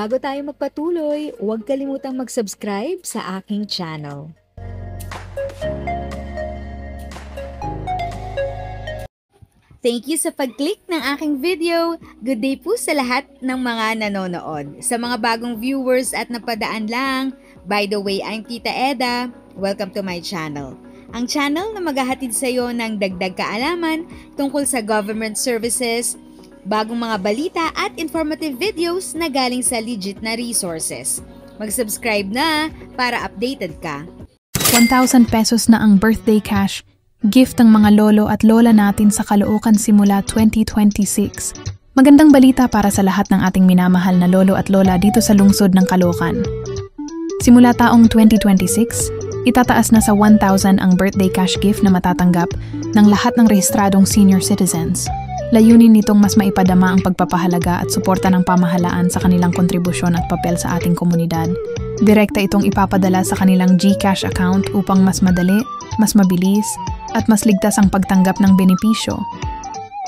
Bago tayo magpatuloy, huwag kalimutang mag-subscribe sa aking channel. Thank you sa pag-click ng aking video. Good day po sa lahat ng mga nanonood. Sa mga bagong viewers at napadaan lang, by the way, I'm Tita Eda. Welcome to my channel. Ang channel na maghahatid sa iyo ng dagdag kaalaman tungkol sa government services, bagong mga balita at informative videos na galing sa legit na resources. Mag-subscribe na para updated ka. 1,000 pesos na ang birthday cash, gift ng mga lolo at lola natin sa Caloocan simula 2026. Magandang balita para sa lahat ng ating minamahal na lolo at lola dito sa lungsod ng Caloocan. Simula taong 2026, itataas na sa 1,000 ang birthday cash gift na matatanggap ng lahat ng rehistradong senior citizens. Layunin nitong mas maipadama ang pagpapahalaga at suporta ng pamahalaan sa kanilang kontribusyon at papel sa ating komunidad. Direkta itong ipapadala sa kanilang GCash account upang mas madali, mas mabilis, at mas ligtas ang pagtanggap ng benepisyo.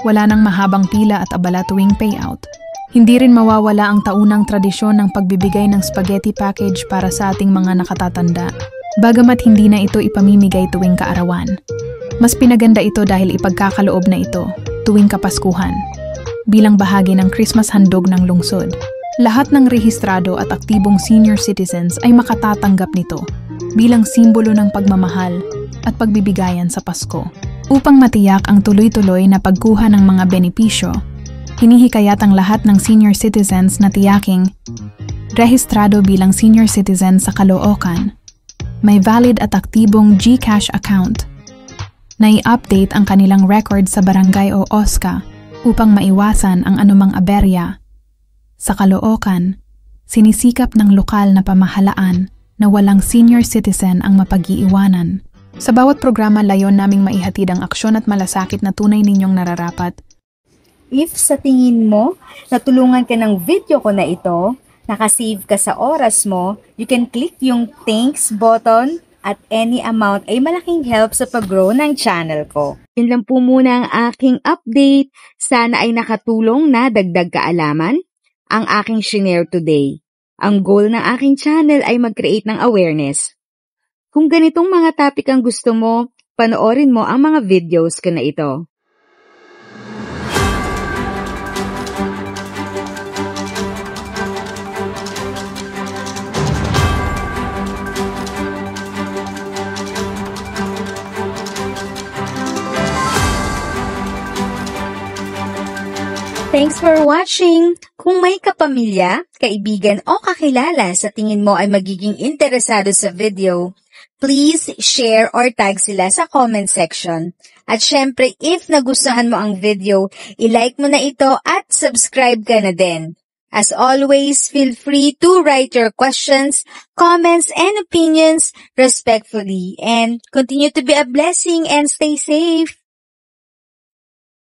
Wala nang mahabang pila at abala tuwing payout. Hindi rin mawawala ang taunang tradisyon ng pagbibigay ng spaghetti package para sa ating mga nakatatanda. Bagamat hindi na ito ipamimigay tuwing kaarawan. Mas pinaganda ito dahil ipagkakaloob na ito tuwing Kapaskuhan, bilang bahagi ng Christmas handog ng lungsod. Lahat ng rehistrado at aktibong senior citizens ay makatatanggap nito bilang simbolo ng pagmamahal at pagbibigayan sa Pasko. Upang matiyak ang tuloy-tuloy na pagkuha ng mga benepisyo, hinihikayat ang lahat ng senior citizens na tiyaking rehistrado bilang senior citizen sa Caloocan, may valid at aktibong GCash account, na i-update ang kanilang record sa barangay o OSCA upang maiwasan ang anumang aberya. Sa Caloocan, sinisikap ng lokal na pamahalaan na walang senior citizen ang mapag-iiwanan. Sa bawat programa, layon naming maihatid ang aksyon at malasakit na tunay ninyong nararapat. If sa tingin mo, natulungan ka ng video ko na ito, nakasave ka sa oras mo, you can click yung thanks button at any amount ay malaking help sa pag-grow ng channel ko. Yun lang po muna ang aking update. Sana ay nakatulong na dagdag kaalaman ang aking shinare today. Ang goal ng aking channel ay mag-create ng awareness. Kung ganitong mga topic ang gusto mo, panoorin mo ang mga videos ko na ito. Thanks for watching! Kung may kapamilya, kaibigan o kakilala sa tingin mo ay magiging interesado sa video, please share or tag sila sa comment section. At syempre, if nagustuhan mo ang video, i-like mo na ito at subscribe ka na din. As always, feel free to write your questions, comments, and opinions respectfully. And continue to be a blessing and stay safe!